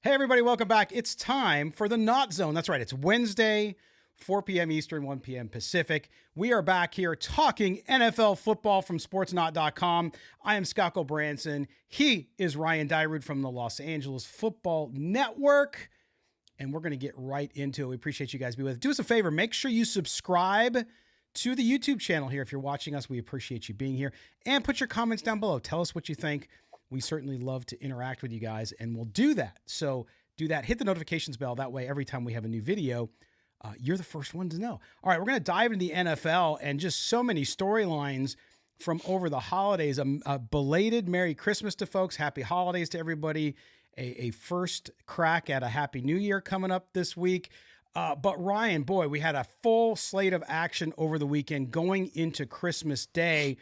Hey, everybody, welcome back. It's time for the NautZone. That's right. It's Wednesday, 4 p.m. Eastern, 1 p.m. Pacific. We are back here talking NFL football from Sportsnaut.com. I am Scott Gulbransen. He is Ryan Dyrud from the Los Angeles Football Network. And we're going to get right into it. We appreciate you guys being with us. Do us a favor. Make sure you subscribe to the YouTube channel here. If you're watching us, we appreciate you being here. And put your comments down below. Tell us what you think. We certainly love to interact with you guys, and we'll do that. So do that. Hit the notifications bell. That way, every time we have a new video, you're the first one to know. All right, we're going to dive into the NFL and just so many storylines from over the holidays. A belated Merry Christmas to folks. Happy holidays to everybody. A first crack at a Happy New Year coming up this week. But Ryan, boy, we had a full slate of action over the weekend going into Christmas Day.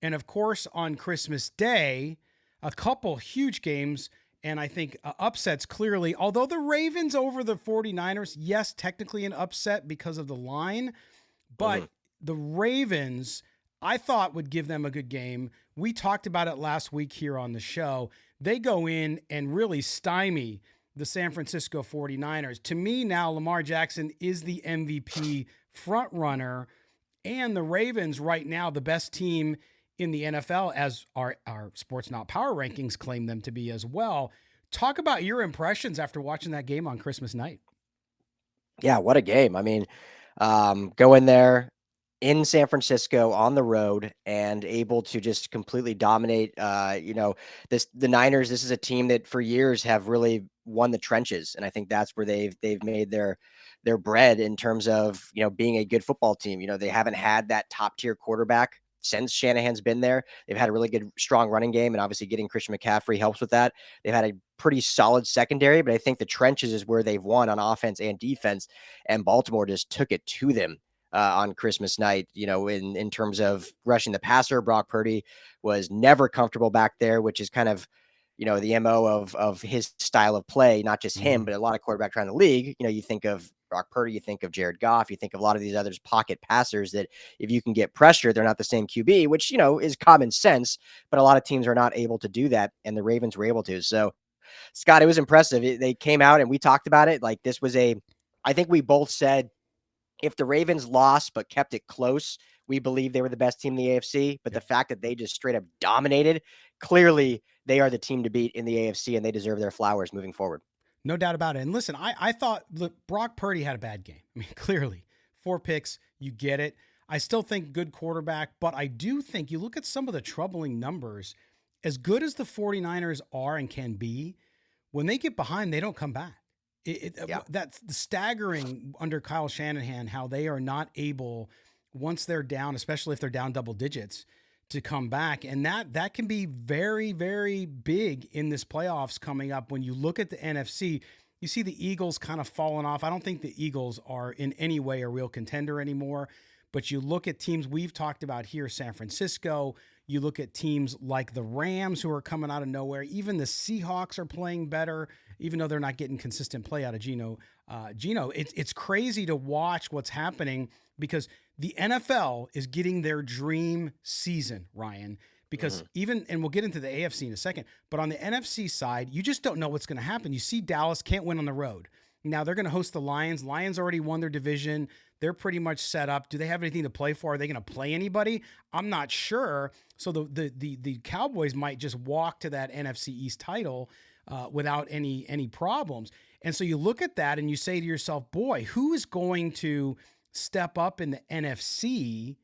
And of course, on Christmas Day, a couple huge games, and I think upsets clearly. Although the Ravens over the 49ers, yes, technically an upset because of the line, but the Ravens, I thought would give them a good game. We talked about it last week here on the show. They go in and really stymie the San Francisco 49ers. To me now, Lamar Jackson is the MVP front runner, and the Ravens right now, the best team in the NFL, as our Sportsnaut Power Rankings claim them to be as well. Talk about your impressions after watching that game on Christmas night. Yeah, what a game. I mean, going there in San Francisco on the road and able to just completely dominate, the Niners. This is a team that for years have really won the trenches, and I think that's where they've made their bread in terms of, being a good football team. They haven't had that top tier quarterback since Shanahan's been there. They've had a really good, strong running game, and obviously getting Christian McCaffrey helps with that. They've had a pretty solid secondary, but I think the trenches is where they've won on offense and defense, and Baltimore just took it to them on Christmas night. In terms of rushing the passer, Brock Purdy was never comfortable back there, which is kind of the MO of his style of play, not just him, but a lot of quarterbacks around the league. You think of Brock Purdy, you think of Jared Goff, you think of a lot of these others pocket passers that if you can get pressure, they're not the same QB, which, is common sense, but a lot of teams are not able to do that. And the Ravens were able to. So Scott, it was impressive. They came out and we talked about it. Like this was I think we both said if the Ravens lost but kept it close, we believe they were the best team in the AFC. But the fact that they just straight up dominated, clearly they are the team to beat in the AFC and they deserve their flowers moving forward. No doubt about it. And listen, I thought, look, Brock Purdy had a bad game. I mean, clearly, 4 picks, you get it. I still think good quarterback, but I do think you look at some of the troubling numbers, as good as the 49ers are and can be, when they get behind, they don't come back. That's the staggering under Kyle Shanahan, how they are not able, once they're down, especially if they're down double digits, to come back. And that can be very, very big in this playoffs coming up. When you look at the NFC, you see the Eagles kind of falling off. I don't think the Eagles are in any way a real contender anymore. But you look at teams we've talked about here, San Francisco, you look at teams like the Rams who are coming out of nowhere. Even the Seahawks are playing better, even though they're not getting consistent play out of Geno. It's crazy to watch what's happening because the NFL is getting their dream season, Ryan, because and we'll get into the AFC in a second, but on the NFC side, you just don't know what's going to happen. You see Dallas can't win on the road. Now they're going to host the Lions. Lions already won their division. They're pretty much set up. Do they have anything to play for? Are they going to play anybody? I'm not sure. So the Cowboys might just walk to that NFC East title without any problems. And so you look at that and you say to yourself, boy, who is going to step up in the NFC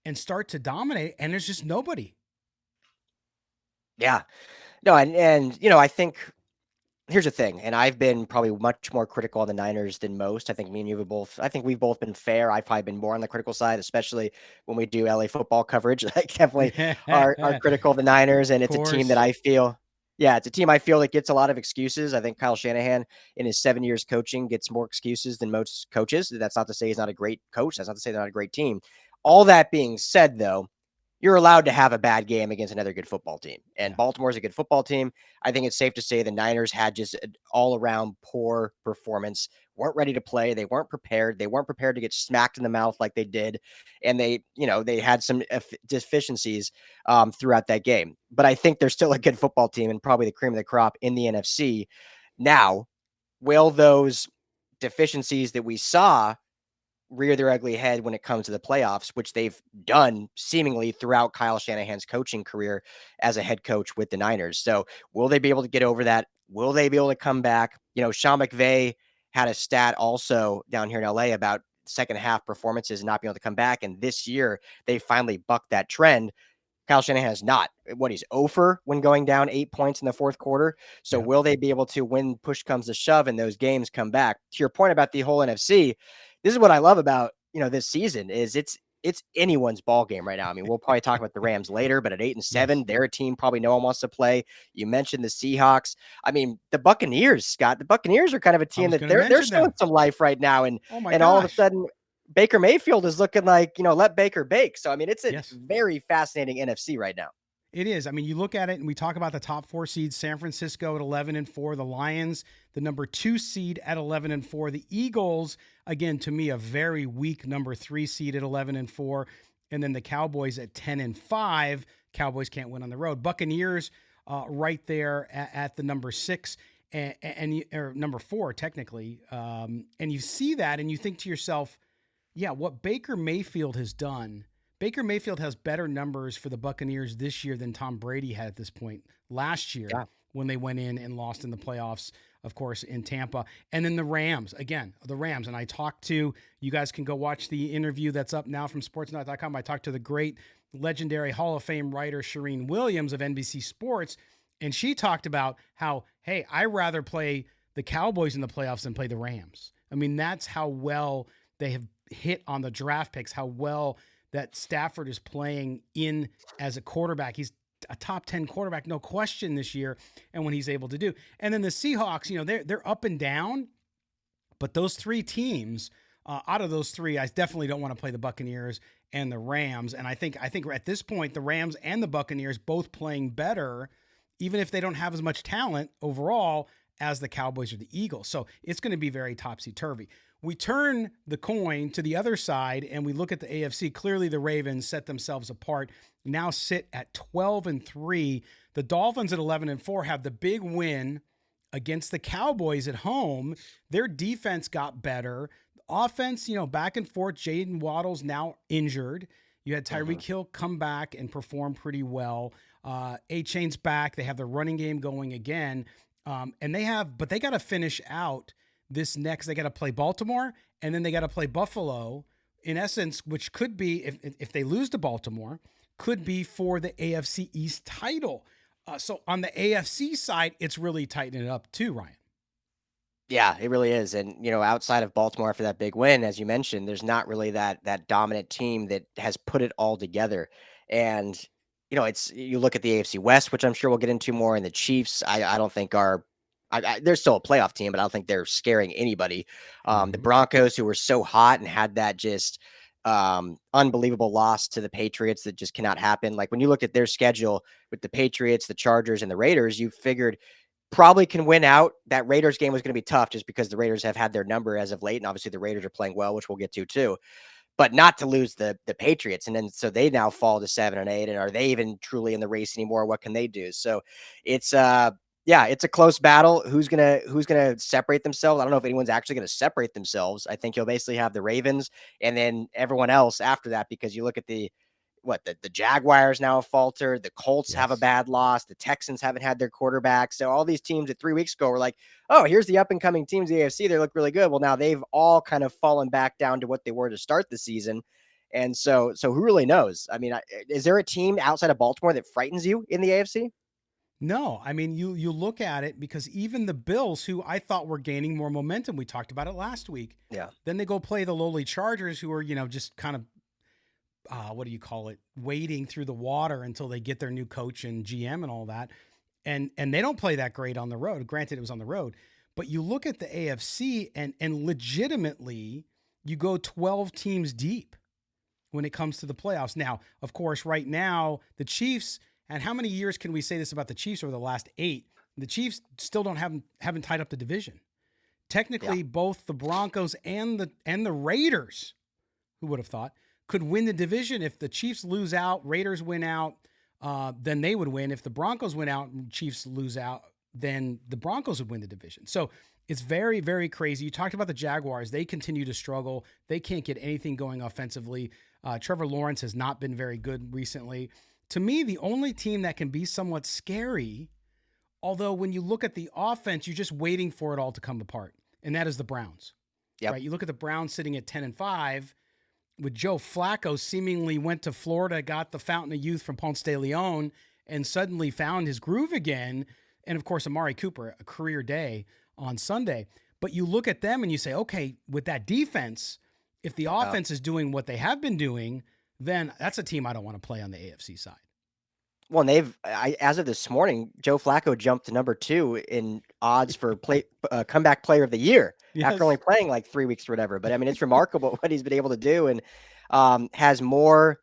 and start to dominate? And there's just nobody. Yeah. No, and I think here's the thing, and I've been probably much more critical on the Niners than most. I think me and you have both. I think we've both been fair. I've probably been more on the critical side, especially when we do LA football coverage. Like definitely are critical of the Niners, and it's a team that I feel. Yeah, it's a team I feel that gets a lot of excuses. I think Kyle Shanahan, in his 7 years coaching, gets more excuses than most coaches. That's not to say he's not a great coach. That's not to say they're not a great team. All that being said, though, you're allowed to have a bad game against another good football team. And Baltimore's a good football team. I think it's safe to say the Niners had just an all-around poor performance, weren't ready to play. They weren't prepared. They weren't prepared to get smacked in the mouth like they did. And they had some deficiencies throughout that game. But I think they're still a good football team and probably the cream of the crop in the NFC. Now, will those deficiencies that we saw rear their ugly head when it comes to the playoffs, which they've done seemingly throughout Kyle Shanahan's coaching career as a head coach with the Niners? So will they be able to get over that? Will they be able to come back? Sean McVay had a stat also down here in LA about second half performances and not being able to come back. And this year they finally bucked that trend. Kyle Shanahan is not. He's 0 when going down 8 points in the fourth quarter. So Yep. will they be able to, when push comes to shove and those games come back? To your point about the whole NFC, this is what I love about, this season is it's anyone's ball game right now. I mean, we'll probably talk about the Rams later, but at 8-7, Yes. they're a team probably no one wants to play. You mentioned the Seahawks. I mean, the Buccaneers, Scott. The Buccaneers are kind of a I team was that going to they're mention showing them. some life right now, and Oh my and all of a gosh. sudden Baker Mayfield is looking like, let Baker bake. So I mean, it's a Yes. very fascinating NFC right now. It is. I mean, you look at it and we talk about the top 4 seeds, San Francisco at 11-4, the Lions, the number 2 seed at 11-4, the Eagles, again, to me, a very weak number 3 seed at 11-4, and then the Cowboys at 10-5. Cowboys can't win on the road. Buccaneers right there at the number 6 or number 4, technically. And you see that and you think to yourself, yeah, what Baker Mayfield has done. Baker Mayfield has better numbers for the Buccaneers this year than Tom Brady had at this point last year when they went in and lost in the playoffs, of course, in Tampa. And then the Rams, and I talked to, you guys can go watch the interview that's up now from sportsnaut.com. I talked to the great legendary Hall of Fame writer Shireen Williams of NBC Sports, and she talked about how, hey, I rather play the Cowboys in the playoffs than play the Rams. I mean, that's how well they have hit on the draft picks, how well that Stafford is playing in as a quarterback. He's a top 10 quarterback, no question this year. And when he's able to do, and then the Seahawks, they're up and down, but those 3 teams, out of those 3, I definitely don't want to play the Buccaneers and the Rams. And I think at this point, the Rams and the Buccaneers both playing better, even if they don't have as much talent overall as the Cowboys or the Eagles. So it's going to be very topsy-turvy. We turn the coin to the other side and we look at the AFC. Clearly, the Ravens set themselves apart, now sit at 12-3. The Dolphins at 11-4 have the big win against the Cowboys at home. Their defense got better. Offense, back and forth. Jaden Waddle's now injured. You had Tyreek Hill come back and perform pretty well. A-Chain's back. They have the running game going again. But they got to finish out this next. They got to play Baltimore, and then they got to play Buffalo, in essence, which could be, if they lose to Baltimore, could be for the AFC East title. So on the AFC side, it's really tightening it up too, Ryan. Yeah, it really is. And, outside of Baltimore after that big win, as you mentioned, there's not really that dominant team that has put it all together. And, you look at the AFC West, which I'm sure we'll get into more, and the Chiefs, I don't think are. They're still a playoff team, but I don't think they're scaring anybody. The Broncos, who were so hot and had that just unbelievable loss to the Patriots that just cannot happen. Like when you look at their schedule with the Patriots, the Chargers, and the Raiders, you figured probably can win out. That Raiders game was going to be tough just because the Raiders have had their number as of late, and obviously the Raiders are playing well, which we'll get to too. But not to lose the Patriots, and then so they now fall to 7-8, and are they even truly in the race anymore? What can they do? So it's it's a close battle. Who's gonna separate themselves? I don't know if anyone's actually gonna separate themselves. I think you'll basically have the Ravens and then everyone else after that, because you look at the Jaguars now have faltered. The Colts have a bad loss. The Texans haven't had their quarterback. So all these teams that 3 weeks ago were like, oh, here's the up and coming teams in the AFC. They look really good. Well, now they've all kind of fallen back down to what they were to start the season. And so who really knows? I mean, is there a team outside of Baltimore that frightens you in the AFC? No, I mean, you look at it, because even the Bills, who I thought were gaining more momentum, we talked about it last week. Yeah. Then they go play the lowly Chargers, who are, just kind of, what do you call it, wading through the water until they get their new coach and GM and all that. And they don't play that great on the road. Granted, it was on the road. But you look at the AFC and legitimately you go 12 teams deep when it comes to the playoffs. Now, of course, right now, the Chiefs, and how many years can we say this about the Chiefs over the last 8? The Chiefs still haven't tied up the division. Technically, both the Broncos and the Raiders, who would have thought, could win the division. If the Chiefs lose out, Raiders win out, then they would win. If the Broncos win out and Chiefs lose out, then the Broncos would win the division. So it's very, very crazy. You talked about the Jaguars. They continue to struggle. They can't get anything going offensively. Trevor Lawrence has not been very good recently. To me, the only team that can be somewhat scary, although when you look at the offense, you're just waiting for it all to come apart, and that is the Browns. Yep. Right? You look at the Browns sitting at 10-5, with Joe Flacco seemingly went to Florida, got the fountain of youth from Ponce de Leon, and suddenly found his groove again. And of course, Amari Cooper, a career day on Sunday. But you look at them and you say, okay, with that defense, if the offense is doing what they have been doing, then that's a team I don't want to play on the AFC side. Well, and as of this morning, Joe Flacco jumped to number 2 in odds for comeback player of the year after only playing like 3 weeks or whatever. But I mean, it's remarkable what he's been able to do, and has more.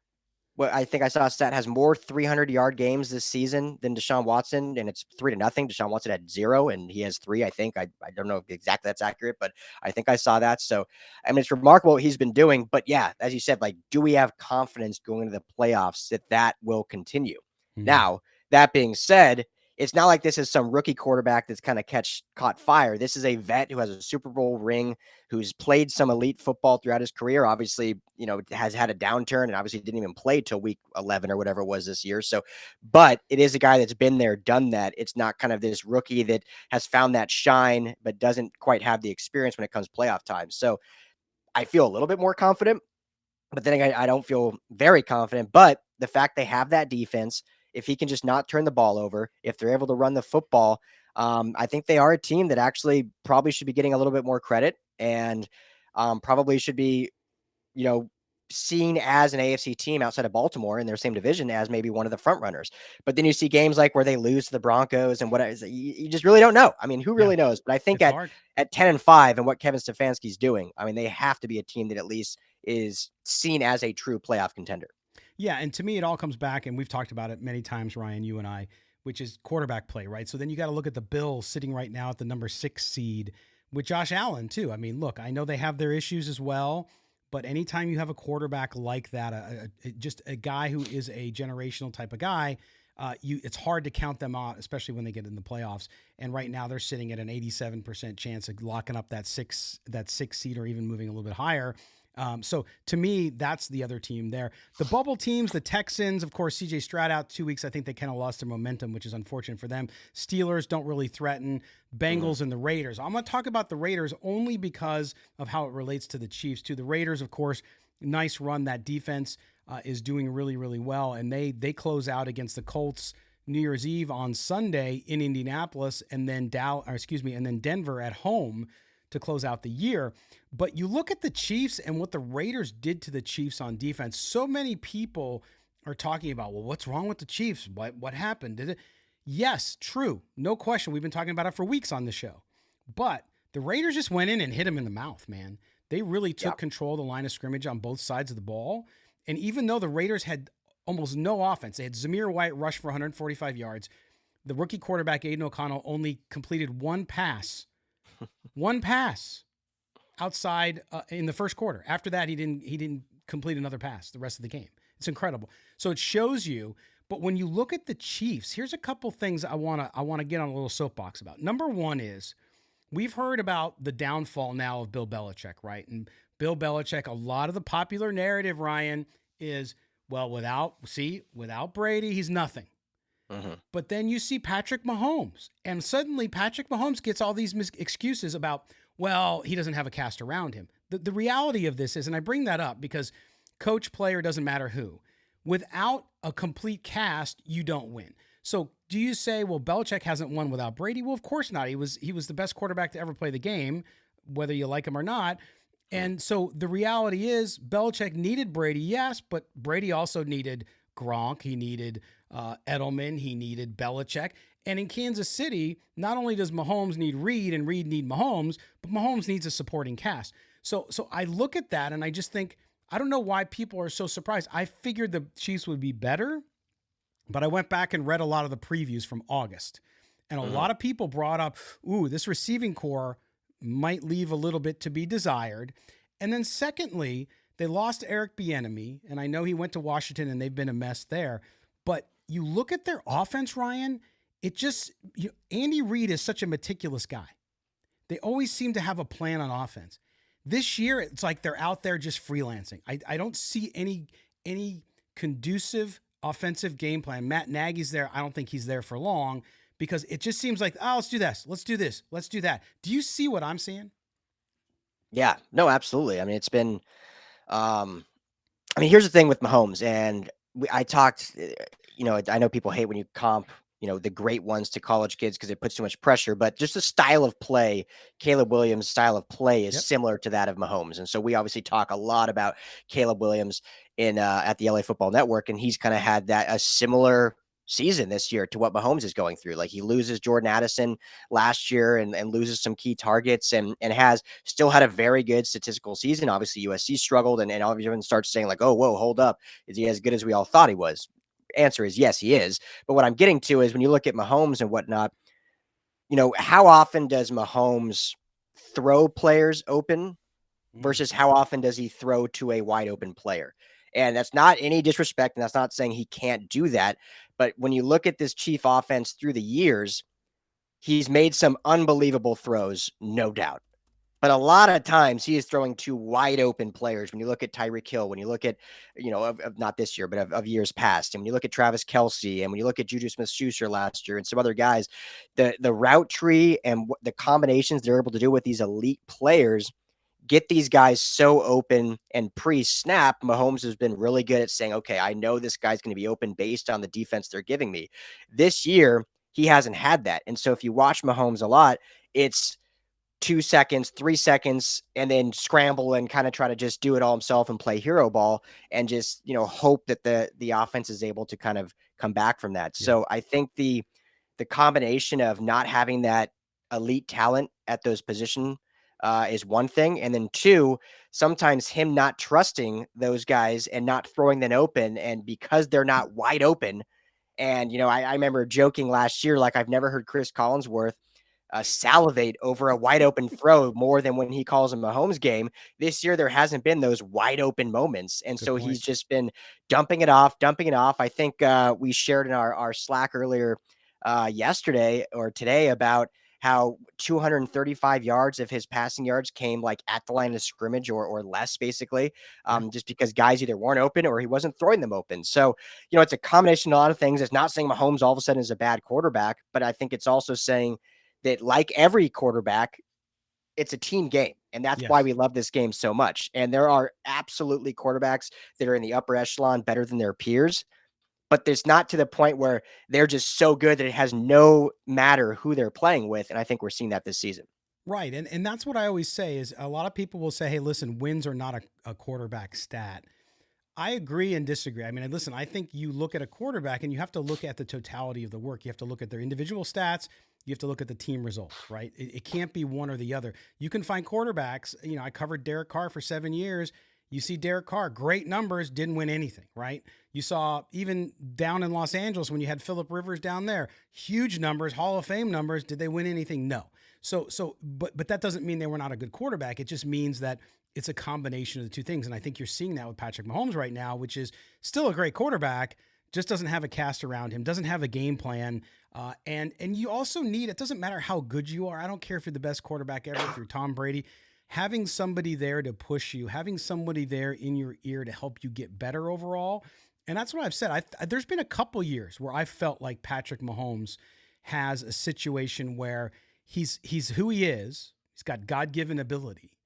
Well, I think I saw a stat, has more 300-yard games this season than Deshaun Watson, and it's 3-0. Deshaun Watson had 0, and he has 3. I think I don't know if exactly that's accurate, but I think I saw that. So I mean, it's remarkable what he's been doing. But yeah, as you said, like, do we have confidence going into the playoffs that will continue? Now, that being said, it's not like this is some rookie quarterback that's kind of caught fire. This is a vet who has a Super Bowl ring, who's played some elite football throughout his career. Obviously, has had a downturn, and obviously didn't even play till week 11 or whatever it was this year. So, but it is a guy that's been there, done that. It's not kind of this rookie that has found that shine, but doesn't quite have the experience when it comes playoff time. So I feel a little bit more confident, but then again, I don't feel very confident. But the fact they have that defense, if he can just not turn the ball over, if they're able to run the football, I think they are a team that actually probably should be getting a little bit more credit, and probably should be, seen as an AFC team outside of Baltimore in their same division as maybe one of the front runners. But then you see games like where they lose to the Broncos and you just really don't know. I mean, who really knows? But I think at 10-5 and what Kevin Stefanski's doing, I mean, they have to be a team that at least is seen as a true playoff contender. Yeah, and to me, it all comes back, and we've talked about it many times, Ryan, you and I, which is quarterback play, right? So then you got to look at the Bills sitting right now at the number 6 seed with Josh Allen, too. I mean, look, I know they have their issues as well, but anytime you have a quarterback like that, just a guy who is a generational type of guy, it's hard to count them out, especially when they get in the playoffs. And right now they're sitting at an 87% chance of locking up that six seed or even moving a little bit higher. So to me, that's the other team there. The bubble teams, the Texans, of course, CJ Stroud out 2 weeks. I think they kind of lost their momentum, which is unfortunate for them. Steelers don't really threaten. Bengals and the Raiders. I'm going to talk about the Raiders only because of how it relates to the Chiefs too. The Raiders, of course, nice run. That defense is doing really, really well. And they close out against the Colts New Year's Eve on Sunday in Indianapolis, and then Denver at home to close out the year. But you look at the Chiefs and what the Raiders did to the Chiefs on defense. So many people are talking about, well, what's wrong with the Chiefs? What happened? Did it? Yes, true. No question. We've been talking about it for weeks on the show. But the Raiders just went in and hit him in the mouth, man. They really took control of the line of scrimmage on both sides of the ball. And even though the Raiders had almost no offense, they had Zamir White rush for 145 yards. The rookie quarterback, Aiden O'Connell, only completed one pass outside in the first quarter. After that, he didn't complete another pass the rest of the game. It's incredible. So it shows you. But when you look at the Chiefs, here's a couple things I want to get on a little soapbox about. Number one is we've heard about the downfall now of Bill Belichick, right? And Bill Belichick, a lot of the popular narrative, Ryan, is, well, without Brady, he's nothing. Mm-hmm. But then you see Patrick Mahomes, and suddenly Patrick Mahomes gets all these excuses about, well, he doesn't have a cast around him. The reality of this is, and I bring that up because coach, player, doesn't matter who. Without a complete cast, you don't win. So do you say, well, Belichick hasn't won without Brady? Well, of course not. He was the best quarterback to ever play the game, whether you like him or not. And so the reality is Belichick needed Brady, yes, but Brady also needed Gronk. He needed Edelman. He needed Belichick. And in Kansas City, not only does Mahomes need Reed and Reed need Mahomes, but Mahomes needs a supporting cast. So I look at that and I just think, I don't know why people are so surprised. I figured the Chiefs would be better, but I went back and read a lot of the previews from August. And a lot of people brought up, this receiving core might leave a little bit to be desired. And then secondly, they lost Eric Bieniemy, and I know he went to Washington and they've been a mess there. But you look at their offense, Ryan, Andy Reid is such a meticulous guy. They always seem to have a plan on offense. This year, it's like they're out there just freelancing. I don't see any conducive offensive game plan. Matt Nagy's there. I don't think he's there for long because it just seems like, oh, let's do this. Let's do this. Let's do that. Do you see what I'm seeing? Yeah, no, absolutely. I mean, it's been, here's the thing with Mahomes, and I talked, I know people hate when you comp, the great ones to college kids because it puts too much pressure, but just the style of play, Caleb Williams' style of play is Yep. similar to that of Mahomes. And so we obviously talk a lot about Caleb Williams at the LA Football Network, and he's kind of had a similar season this year to what Mahomes is going through. Like he loses Jordan Addison last year and loses some key targets and has still had a very good statistical season. Obviously USC struggled and everyone starts saying like, oh, whoa, hold up. Is he as good as we all thought he was? Answer is yes, he is. But what I'm getting to is when you look at Mahomes and whatnot, how often does Mahomes throw players open versus how often does he throw to a wide open player? And that's not any disrespect, and that's not saying he can't do that. But when you look at this Chief offense through the years, he's made some unbelievable throws, no doubt. But a lot of times he is throwing to wide open players. When you look at Tyreek Hill, when you look at, of not this year, but of years past, and when you look at Travis Kelce, and when you look at Juju Smith-Schuster last year and some other guys, the route tree and the combinations they're able to do with these elite players get these guys so open. And pre-snap, Mahomes has been really good at saying, okay, I know this guy's going to be open based on the defense they're giving me. This year, he hasn't had that. And so if you watch Mahomes a lot, it's 2 seconds, 3 seconds, and then scramble and kind of try to just do it all himself and play hero ball and just, hope that the offense is able to kind of come back from that. Yeah. So I think the combination of not having that elite talent at those positions is one thing. And then two, sometimes him not trusting those guys and not throwing them open. And because they're not wide open, and, I remember joking last year, like I've never heard Chris Collinsworth salivate over a wide open throw more than when he calls a Mahomes game. This year, there hasn't been those wide open moments. And so he's just been dumping it off. I think we shared in our Slack earlier yesterday or today about how 235 yards of his passing yards came like at the line of scrimmage or less, basically, just because guys either weren't open or he wasn't throwing them open. So, it's a combination of a lot of things. It's not saying Mahomes all of a sudden is a bad quarterback, but I think it's also saying that like every quarterback, it's a team game. And that's why we love this game so much. And there are absolutely quarterbacks that are in the upper echelon better than their peers, but it's not to the point where they're just so good that it has no matter who they're playing with. And I think we're seeing that this season. Right. And that's what I always say is a lot of people will say, hey, listen, wins are not a quarterback stat. I agree and disagree. I mean, listen, I think you look at a quarterback and you have to look at the totality of the work. You have to look at their individual stats. You have to look at the team results, right? It can't be one or the other. You can find quarterbacks. I covered Derek Carr for 7 years. You see Derek Carr, great numbers, didn't win anything, right? You saw even down in Los Angeles when you had Phillip Rivers down there, huge numbers, Hall of Fame numbers. Did they win anything? No. But that doesn't mean they were not a good quarterback. It just means that it's a combination of the two things. And I think you're seeing that with Patrick Mahomes right now, which is still a great quarterback, just doesn't have a cast around him, doesn't have a game plan. And you also need, it doesn't matter how good you are. I don't care if you're the best quarterback ever, if you're Tom Brady, having somebody there to push you, having somebody there in your ear to help you get better overall. And that's what I've said. There's been a couple years where I felt like Patrick Mahomes has a situation where he's who he is. He's got God-given ability,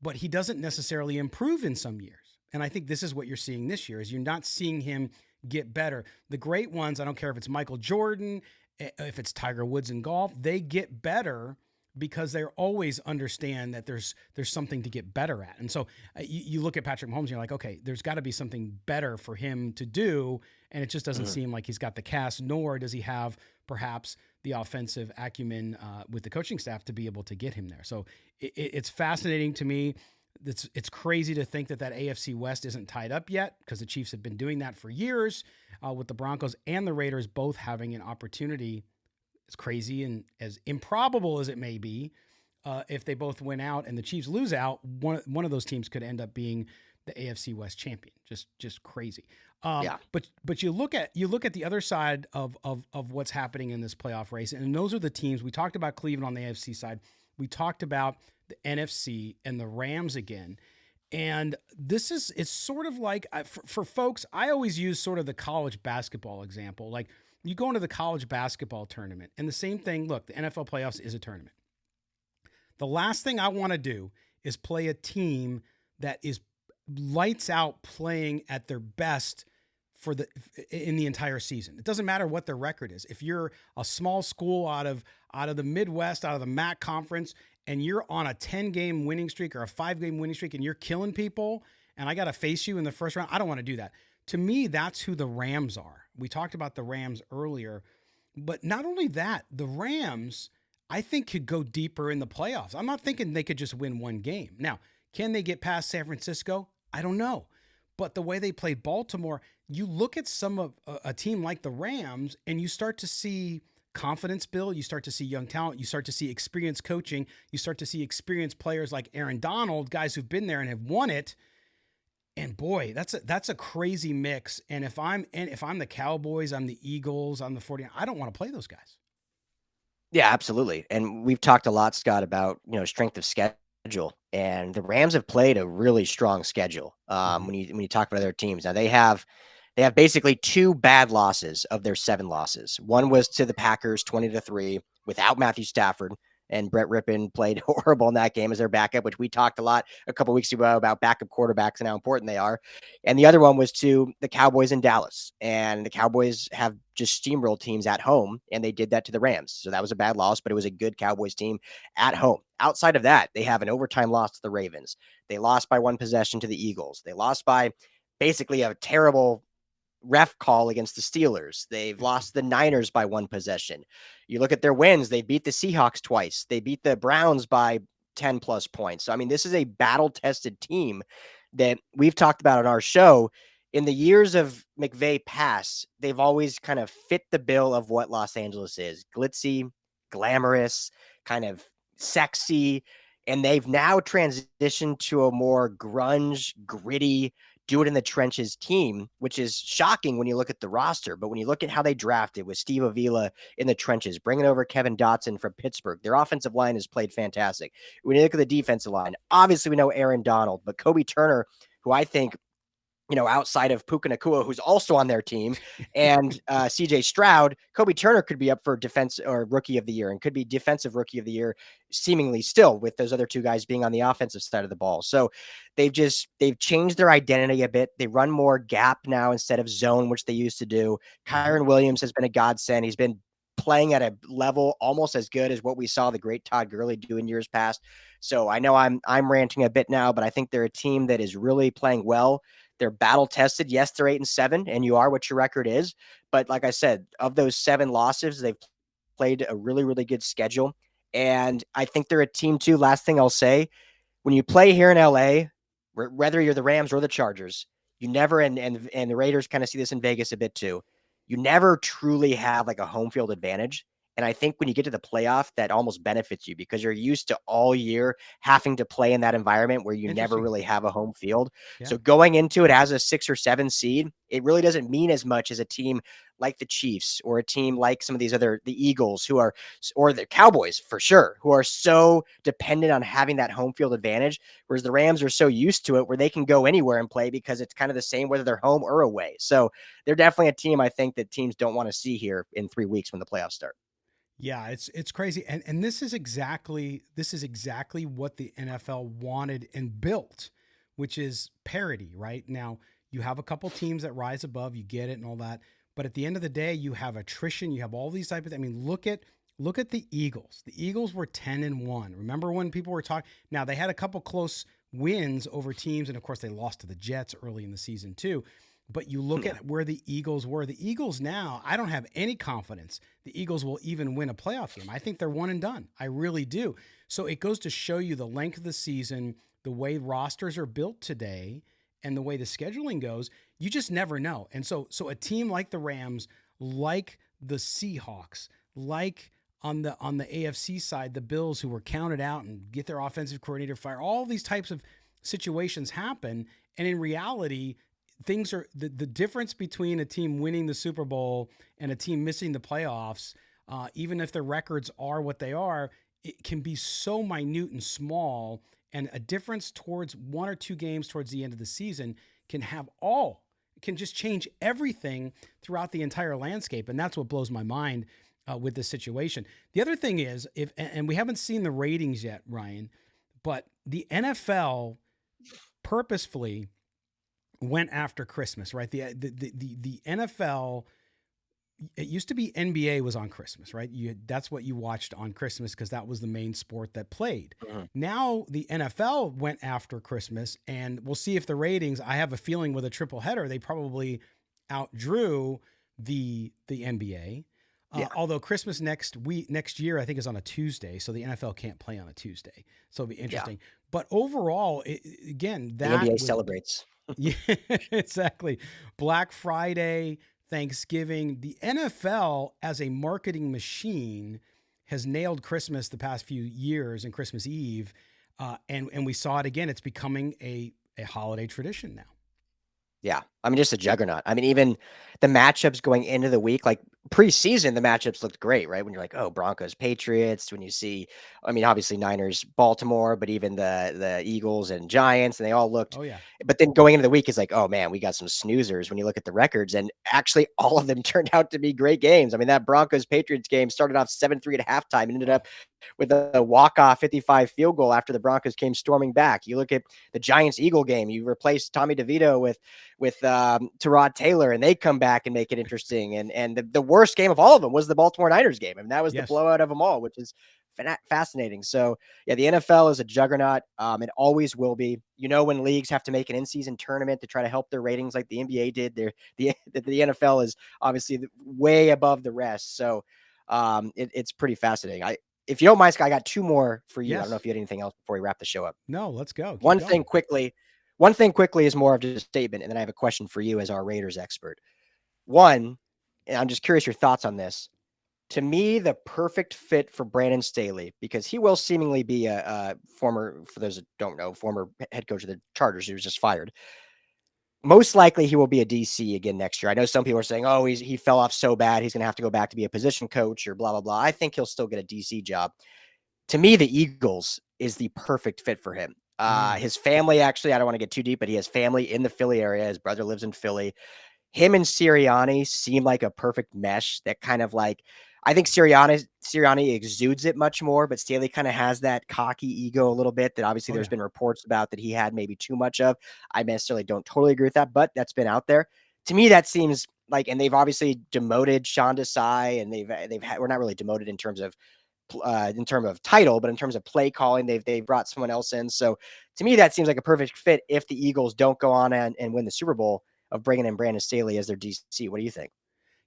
but he doesn't necessarily improve in some years. And I think this is what you're seeing this year is you're not seeing him get better. The great ones, I don't care if it's Michael Jordan, if it's Tiger Woods in golf, they get better because they always understand that there's something to get better at. And so you look at Patrick Mahomes and you're like, okay, there's got to be something better for him to do. And it just doesn't seem like he's got the cast, nor does he have perhaps the offensive acumen with the coaching staff to be able to get him there. So it's fascinating to me. It's crazy to think that AFC West isn't tied up yet because the Chiefs have been doing that for years with the Broncos and the Raiders both having an opportunity. As crazy and as improbable as it may be, if they both win out and the Chiefs lose out, one of those teams could end up being the AFC West champion. Just crazy. Yeah. But you look at the other side of what's happening in this playoff race, and those are the teams we talked about. Cleveland on the AFC side, we talked about the NFC and the Rams again. And it's sort of like for folks, I always use sort of the college basketball example. Like you go into the college basketball tournament, and the same thing. Look, the NFL playoffs is a tournament. The last thing I want to do is play a team that is lights out playing at their best in the entire season. It doesn't matter what their record is. If you're a small school out of the Midwest, out of the MAC conference, and you're on a 10-game winning streak or a 5-game winning streak and you're killing people, and I got to face you in the first round, I don't want to do that. To me, that's who the Rams are. We talked about the Rams earlier, but not only that, the Rams, I think, could go deeper in the playoffs. I'm not thinking they could just win one game. Now, can they get past San Francisco? I don't know. But the way they play Baltimore, you look at some of a team like the Rams and you start to see confidence build. You start to see young talent. You start to see experienced coaching. You start to see experienced players like Aaron Donald, guys who've been there and have won it. And boy, that's a crazy mix. And if I'm the Cowboys, I'm the Eagles, I'm the 49ers, I don't want to play those guys. Yeah, absolutely. And we've talked a lot, Scott, about, strength of schedule. And the Rams have played a really strong schedule. When you talk about other teams, now they have basically 2 bad losses of their 7 losses. One was to the Packers, 20-3, without Matthew Stafford, and Brett Rippon played horrible in that game as their backup, which we talked a lot a couple weeks ago about backup quarterbacks and how important they are. And the other one was to the Cowboys in Dallas, and the Cowboys have just steamrolled teams at home, and they did that to the Rams. So that was a bad loss, but it was a good Cowboys team at home. Outside of that, they have an overtime loss to the Ravens. They lost by 1 possession to the Eagles. They lost by basically a terrible ref call against the Steelers. They've lost the Niners by 1 possession. You look at their wins. They beat the Seahawks twice. They beat the Browns by 10 plus points. So, I mean, this is a battle-tested team that we've talked about on our show. In the years of McVay past, they've always kind of fit the bill of what Los Angeles is. Glitzy, glamorous, kind of sexy. And they've now transitioned to a more grunge, gritty, do it in the trenches team, which is shocking when you look at the roster. But when you look at how they drafted with Steve Avila in the trenches, bringing over Kevin Dotson from Pittsburgh, their offensive line has played fantastic. When you look at the defensive line, obviously we know Aaron Donald, but Kobe Turner, who I think, outside of Puka Nacua, who's also on their team, and CJ Stroud, Kobe Turner could be up for defense or rookie of the year and could be defensive rookie of the year, seemingly still, with those other 2 guys being on the offensive side of the ball. So they've changed their identity a bit. They run more gap now instead of zone, which they used to do. Kyron Williams has been a godsend. He's been playing at a level almost as good as what we saw the great Todd Gurley do in years past. So I know I'm ranting a bit now, but I think they're a team that is really playing well. They're battle tested. Yes, they're 8-7, and you are what your record is. But like I said, of those 7 losses, they've played a really, really good schedule. And I think they're a team too. Last thing I'll say, when you play here in LA, whether you're the Rams or the Chargers, you never, and the Raiders kind of see this in Vegas a bit too, you never truly have like a home field advantage. And I think when you get to the playoff, that almost benefits you because you're used to all year having to play in that environment where you never really have a home field. Yeah. So going into it as a 6 or 7 seed, it really doesn't mean as much as a team like the Chiefs or a team like some of these the Eagles or the Cowboys for sure, who are so dependent on having that home field advantage. Whereas the Rams are so used to it where they can go anywhere and play because it's kind of the same whether they're home or away. So they're definitely a team I think that teams don't want to see here in 3 weeks when the playoffs start. Yeah, it's crazy. And this is exactly what the NFL wanted and built, which is parity, right? Now, you have a couple teams that rise above, you get it and all that. But at the end of the day, you have attrition, you have all these types of, I mean, look at the Eagles. The Eagles were 10-1. Remember when people were talking? Now, they had a couple close wins over teams, and of course they lost to the Jets early in the season too. But you look at where the Eagles were. The Eagles now, I don't have any confidence the Eagles will even win a playoff game. I think they're one and done. I really do. So it goes to show you the length of the season, the way rosters are built today, and the way the scheduling goes. You just never know. And so a team like the Rams, like the Seahawks, like on the AFC side, the Bills, who were counted out and get their offensive coordinator fired, all these types of situations happen. And in reality, things are the difference between a team winning the Super Bowl and a team missing the playoffs, even if their records are what they are, it can be so minute and small. And a difference towards one or two games towards the end of the season can just change everything throughout the entire landscape. And that's what blows my mind with this situation. The other thing is, and we haven't seen the ratings yet, Ryan, but the NFL purposefully went after Christmas, right? The NFL, it used to be NBA was on Christmas, right? That's what you watched on Christmas because that was the main sport that played. Mhm. Now the NFL went after Christmas, and we'll see if the ratings. I have a feeling with a triple header, they probably outdrew the NBA. Yeah. Although Christmas next year, I think is on a Tuesday, so the NFL can't play on a Tuesday, so it'll be interesting. But overall, again, The that NBA with celebrates. yeah, exactly. Black Friday, Thanksgiving. The NFL as a marketing machine has nailed Christmas the past few years and Christmas Eve. And we saw it again. It's becoming a holiday tradition now. Yeah. I mean, just a juggernaut. I mean, even the matchups going into the week, like preseason, the matchups looked great, right? When you're like, oh, Broncos, Patriots, when you see, I mean, obviously Niners, Baltimore, but even the Eagles and Giants, and they all looked, Oh, yeah. but then going into the week is like, oh man, we got some snoozers when you look at the records. And actually all of them turned out to be great games. I mean, that Broncos Patriots game started off 7-3 at halftime and ended up with a walk-off 55 field goal after the Broncos came storming back. You look at the Giants Eagle game, you replace Tommy DeVito with Tyrod Taylor, and they come back and make it interesting. And the worst game of all of them was the Baltimore Niners game. I mean, that was the Yes. blowout of them all, which is fascinating. So yeah, the NFL is a juggernaut. It always will be. You know, when leagues have to make an in-season tournament to try to help their ratings, like the NBA did, the NFL is obviously way above the rest. So it's pretty fascinating. If you don't mind, Scott, I got two more for you. I don't know Yes. if you had anything else before we wrap the show up. No, let's go. Keep One going. thing quickly. One thing quickly is more of just a statement, and then I have a question for you as our Raiders expert. One, and I'm just curious your thoughts on this. To me, the perfect fit for Brandon Staley, because he will seemingly be a former, for those that don't know, former head coach of the Chargers who was just fired. Most likely he will be a DC again next year. I know some people are saying, oh, he fell off so bad, he's going to have to go back to be a position coach or blah, blah, blah. I think he'll still get a DC job. To me, the Eagles is the perfect fit for him. His family, actually, I don't want to get too deep, but he has family in the Philly area. His brother lives in Philly. Him and Sirianni seem like a perfect mesh. That kind of like, I think Sirianni exudes it much more, but Staley kind of has that cocky ego a little bit that obviously there's been reports about that he had maybe too much of. I necessarily don't totally agree with that, but that's been out there. To me, that seems like, and they've obviously demoted Sean Desai, and we're not really demoted in terms of title, but in terms of play calling, they've brought someone else in. So to me, that seems like a perfect fit if the Eagles don't go on and win the Super Bowl, of bringing in Brandon Staley as their DC. What do you think?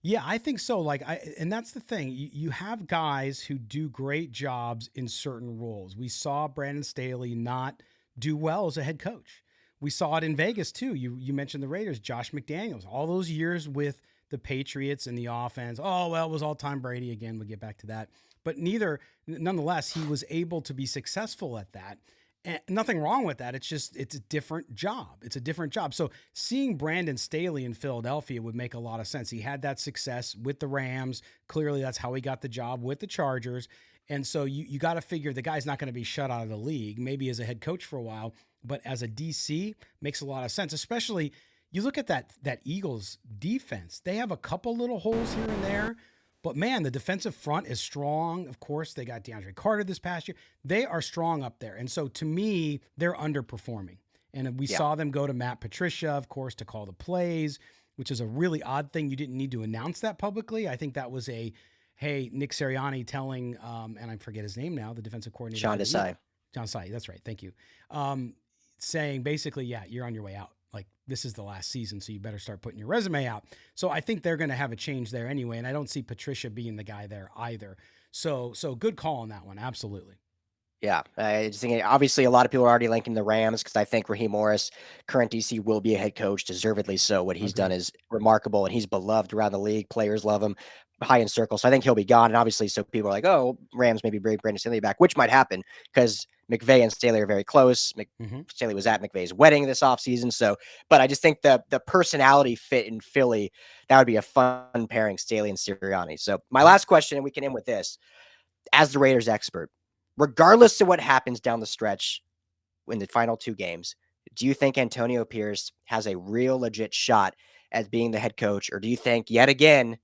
Yeah, I think so. And that's the thing. You have guys who do great jobs in certain roles. We saw Brandon Staley not do well as a head coach. We saw it in Vegas too. You mentioned the Raiders, Josh McDaniels, all those years with the Patriots and the offense. Oh, well, it was all Tom Brady again. We'll get back to that. But nonetheless, he was able to be successful at that. And nothing wrong with that. It's a different job. It's a different job. So seeing Brandon Staley in Philadelphia would make a lot of sense. He had that success with the Rams. Clearly, that's how he got the job with the Chargers. And so you got to figure the guy's not going to be shut out of the league, maybe as a head coach for a while, but as a DC makes a lot of sense, especially you look at that Eagles defense. They have a couple little holes here and there, but man, the defensive front is strong. Of course, they got DeAndre Carter this past year. They are strong up there. And so to me, they're underperforming. And we saw them go to Matt Patricia, of course, to call the plays, which is a really odd thing. You didn't need to announce that publicly. I think that was hey, Nick Sirianni telling, and I forget his name now, the defensive coordinator. Sean Desai. John Desai, that's right. Thank you. Saying basically, yeah, you're on your way out. Like, this is the last season, so you better start putting your resume out. So I think they're going to have a change there anyway, and I don't see Patricia being the guy there either. So good call on that one, absolutely. Yeah, I just think obviously a lot of people are already linking the Rams because I think Raheem Morris, current DC, will be a head coach, deservedly so. What he's done is remarkable, and he's beloved around the league. Players love him, high in circles. So I think he'll be gone. And obviously, so people are like, oh, Rams maybe bring Brandon Staley back, which might happen because McVay and Staley are very close. Staley was at McVay's wedding this offseason. So, but I just think the personality fit in Philly, that would be a fun pairing, Staley and Sirianni. So my last question, and we can end with this, as the Raiders expert, regardless of what happens down the stretch in the final 2 games, do you think Antonio Pierce has a real legit shot at being the head coach? Or do you think yet again,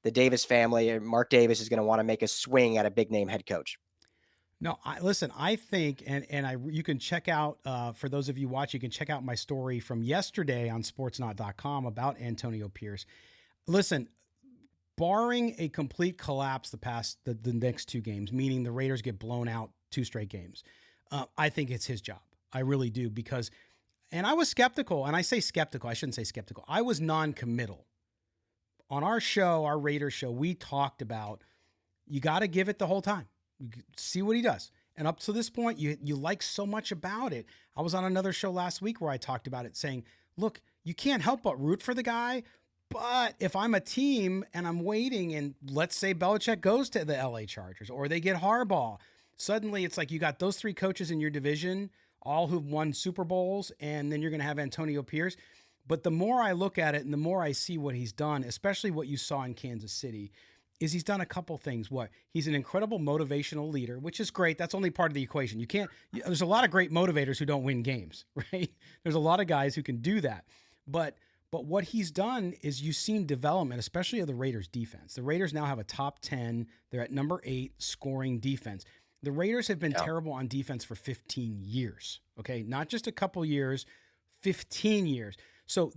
the Davis family and Mark Davis is going to want to make a swing at a big name head coach? No, listen, I think, you can check out, for those of you watching, you can check out my story from yesterday on sportsnaut.com about Antonio Pierce. Listen, barring a complete collapse the next 2 games, meaning the Raiders get blown out 2 straight games, I think it's his job. I really do, because, and I was skeptical, and I say skeptical, I shouldn't say skeptical. I was non-committal. On our show, our Raiders show, we talked about, you got to give it the whole time. You see what he does. And up to this point, you like so much about it. I was on another show last week where I talked about it, saying, look, you can't help but root for the guy. But if I'm a team and I'm waiting, and let's say Belichick goes to the LA Chargers or they get Harbaugh, suddenly it's like you got those 3 coaches in your division, all who've won Super Bowls, and then you're going to have Antonio Pierce. But the more I look at it and the more I see what he's done, especially what you saw in Kansas City, is he's done a couple things. He's an incredible motivational leader, which is great. That's only part of the equation. There's a lot of great motivators who don't win games, right? There's a lot of guys who can do that. But what he's done is you've seen development, especially of the Raiders defense. The Raiders now have a top 10. They're at number 8 scoring defense. The Raiders have been terrible on defense for 15 years. Okay. Not just a couple years, 15 years. So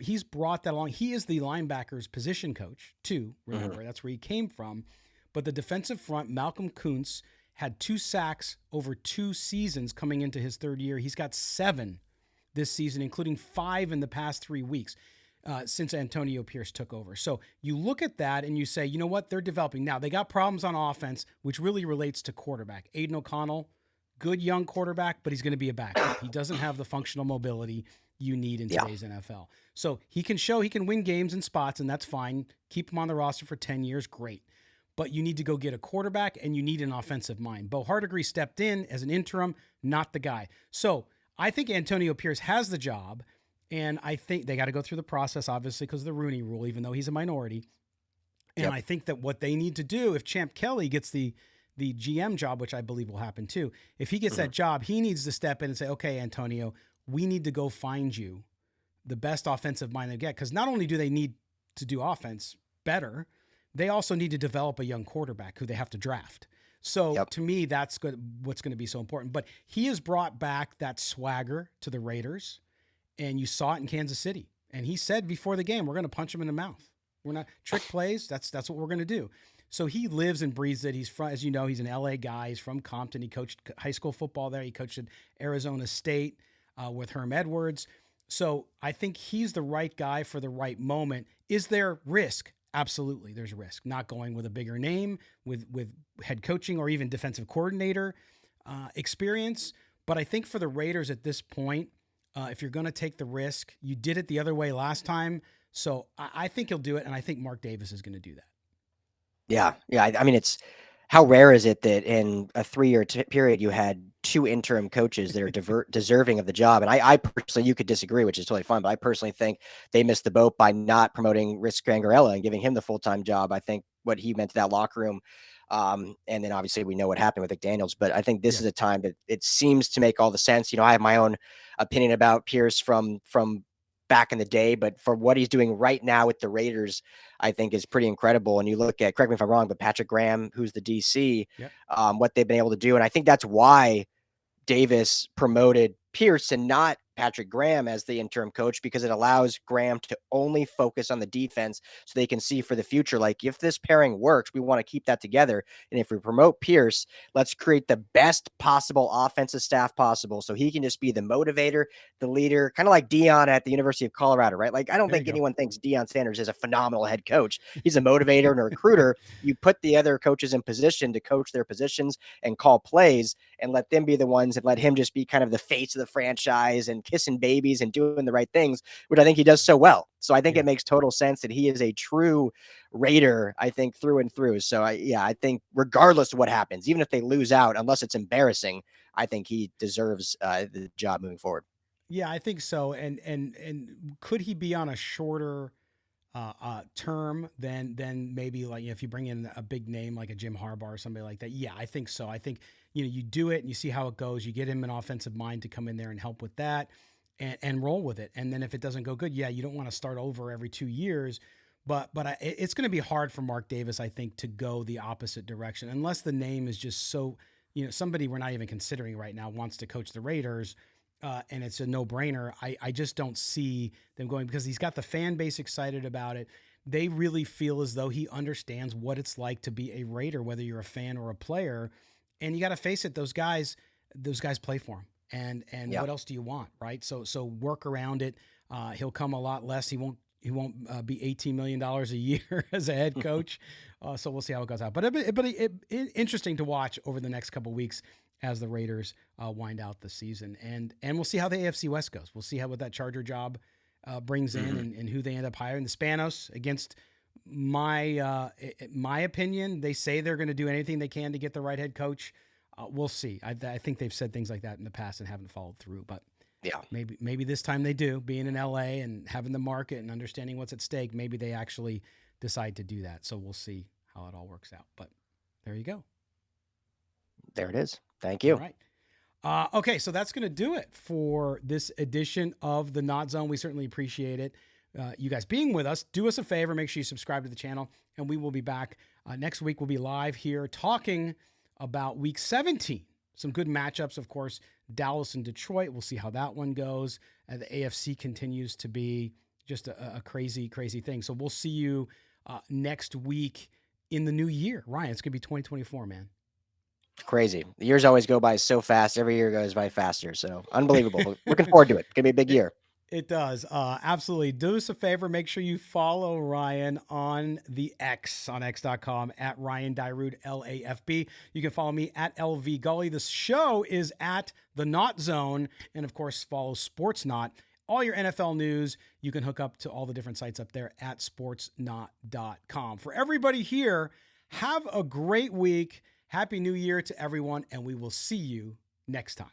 he's brought that along. He is the linebackers position coach too. Remember, that's where he came from. But the defensive front, Malcolm Kuntz, had 2 sacks over 2 seasons coming into his 3rd year. He's got 7 this season, including 5 in the past 3 weeks since Antonio Pierce took over. So you look at that and you say, you know what? They're developing. Now, they got problems on offense, which really relates to quarterback. Aiden O'Connell, good young quarterback, but he's going to be a backup. He doesn't have the functional mobility you need in today's NFL. So he can win games in spots, and that's fine. Keep him on the roster for 10 years, great. But you need to go get a quarterback, and you need an offensive mind. Bo Hardegree stepped in as an interim, not the guy. So I think Antonio Pierce has the job, and I think they got to go through the process, obviously, because of the Rooney Rule, even though he's a minority. And I think that what they need to do, if Champ Kelly gets the GM job, which I believe will happen too, if he gets that job, he needs to step in and say, okay, Antonio, we need to go find you the best offensive mind they get. Because not only do they need to do offense better, they also need to develop a young quarterback who they have to draft. So to me, that's what's going to be so important. But he has brought back that swagger to the Raiders, and you saw it in Kansas City. And he said before the game, we're going to punch him in the mouth. We're not trick plays. That's what we're going to do. So he lives and breathes it. He's from, as you know, he's an LA guy. He's from Compton. He coached high school football there. He coached at Arizona State with Herm Edwards. So I think he's the right guy for the right moment. Is there risk? Absolutely, there's risk. Not going with a bigger name, with head coaching or even defensive coordinator experience. But I think for the Raiders at this point, if you're going to take the risk, you did it the other way last time. So I think he'll do it, and I think Mark Davis is going to do that. Yeah. I mean, it's how rare is it that in a 3-year period you had 2 interim coaches that are deserving of the job? And I personally, you could disagree, which is totally fine, but I personally think they missed the boat by not promoting Rich Scangarella and giving him the full-time job. I think what he meant to that locker room. And then obviously we know what happened with McDaniels, but I think this is a time that it seems to make all the sense. I have my own opinion about Pierce from back in the day, but for what he's doing right now with the Raiders, I think is pretty incredible. And you look at, correct me if I'm wrong, but Patrick Graham, who's the DC, what they've been able to do. And I think that's why Davis promoted Pierce and not Patrick Graham as the interim coach, because it allows Graham to only focus on the defense so they can see for the future. Like, if this pairing works, we want to keep that together. And if we promote Pierce, let's create the best possible offensive staff possible so he can just be the motivator, the leader, kind of like Deion at the University of Colorado, right? Like, I don't think anyone thinks Deion Sanders is a phenomenal head coach. He's a motivator and a recruiter. You put the other coaches in position to coach their positions and call plays. and let them be the ones and let him just be kind of the face of the franchise and kissing babies and doing the right things, which I think he does so well. So I think it makes total sense that he is a true Raider, I think, through and through. So I think regardless of what happens, even if they lose out, unless it's embarrassing, I think he deserves the job moving forward. Yeah, I think so. And could he be on a shorter term than maybe like if you bring in a big name like a Jim Harbaugh or somebody like that? Yeah, I think so. I think you do it and you see how it goes. You get him an offensive mind to come in there and help with that, and roll with it. And then if it doesn't go good, yeah, you don't want to start over every 2 years. But it's going to be hard for Mark Davis, I think, to go the opposite direction unless the name is just so somebody we're not even considering right now wants to coach the Raiders. And it's a no-brainer. I just don't see them going because he's got the fan base excited about it. They really feel as though he understands what it's like to be a Raider, whether you're a fan or a player. And you got to face it; those guys play for him. And what else do you want, right? So work around it. He'll come a lot less. He won't be $18 million a year as a head coach. So we'll see how it goes out. But interesting to watch over the next couple of weeks as the Raiders wind out the season. And we'll see how the AFC West goes. We'll see what that Charger job brings in and who they end up hiring. The Spanos, against my opinion, they say they're going to do anything they can to get the right head coach. We'll see. I think they've said things like that in the past and haven't followed through. But yeah, maybe this time they do. Being in LA and having the market and understanding what's at stake, maybe they actually decide to do that. So we'll see how it all works out. But there you go. There it is. Thank you. All right. Okay, so that's going to do it for this edition of the NautZone. We certainly appreciate it. You guys being with us. Do us a favor. Make sure you subscribe to the channel, and we will be back next week. We'll be live here talking about Week 17. Some good matchups, of course. Dallas and Detroit. We'll see how that one goes. The AFC continues to be just a crazy, crazy thing. So we'll see you next week in the new year. Ryan, it's going to be 2024, man. Crazy. The years always go by so fast. Every year goes by faster. So unbelievable. Looking forward to it. It's going to be a big year. It does. Absolutely. Do us a favor. Make sure you follow Ryan on the X, on x.com, at Ryan Dyrud, LAFB. You can follow me at LV Gully. The show is at the NautZone. And of course, follow Sportsnaut. All your NFL news, you can hook up to all the different sites up there at sportsnaut.com. For everybody here, have a great week. Happy New Year to everyone, and we will see you next time.